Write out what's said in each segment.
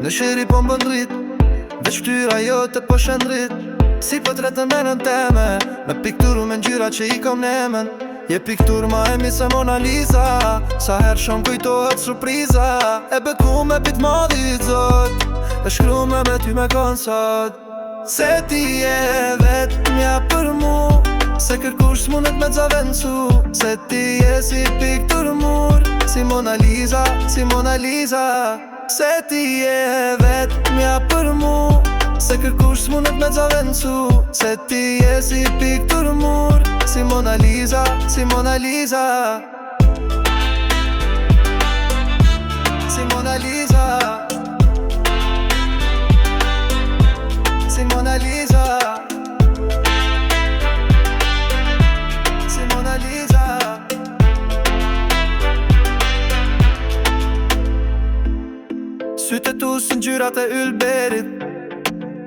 Në shiri po më bëndrit, veç ftyra jote po shëndrit. Si po të retën menën teme, me pikturu me ngjyra që i kom nemen. Je piktur ma e mi se Mona Lisa, sa her shumë kujtohet surpriza. E beku me pit madhit zot, e shkru me ty me konsot. Se ti je vet mja për mu, se kërkush s'mundet me t'zavencu. Se ti je si piktur mur, si Mona Lisa, si Mona Lisa. Se ti je vet mja për mu, se kërkush s'mundet me t'zavencu. Se ti je si piktur mur, si Mona Lisa, si Mona Lisa. Si Mona Lisa, si Mona Lisa, si Mona Lisa. Sytë tu së ngjyrat e ylberit,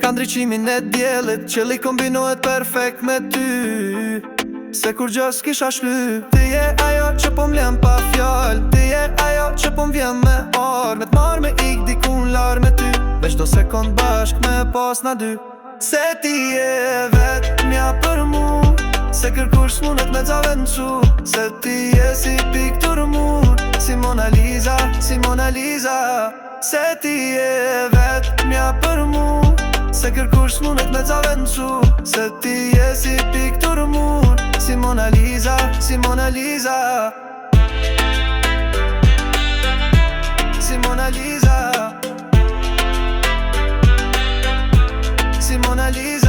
ka ndriqimin e djelit, qëlli kombinohet perfekt me ty. Se kur gjës kisha shly, ti je ajo që po m'lem pa fjall. Ti je ajo që po m'vjen me orë, me t'marrë me ik dikun lar me ty. Veç do sekund bashk me pas na dy. Se ti je vet mja për mu, se kërkush s'mundet me t'zavencu. Se ti je si piktur mur, si Mona Lisa, si Mona Lisa. Se ti je vet mja për mu, se kërkush s'mundet me t'zavencu. Se ti je si piktur mur, si Mona Lisa, si Mona Lisa. Si Mona Lisa, si Mona Lisa.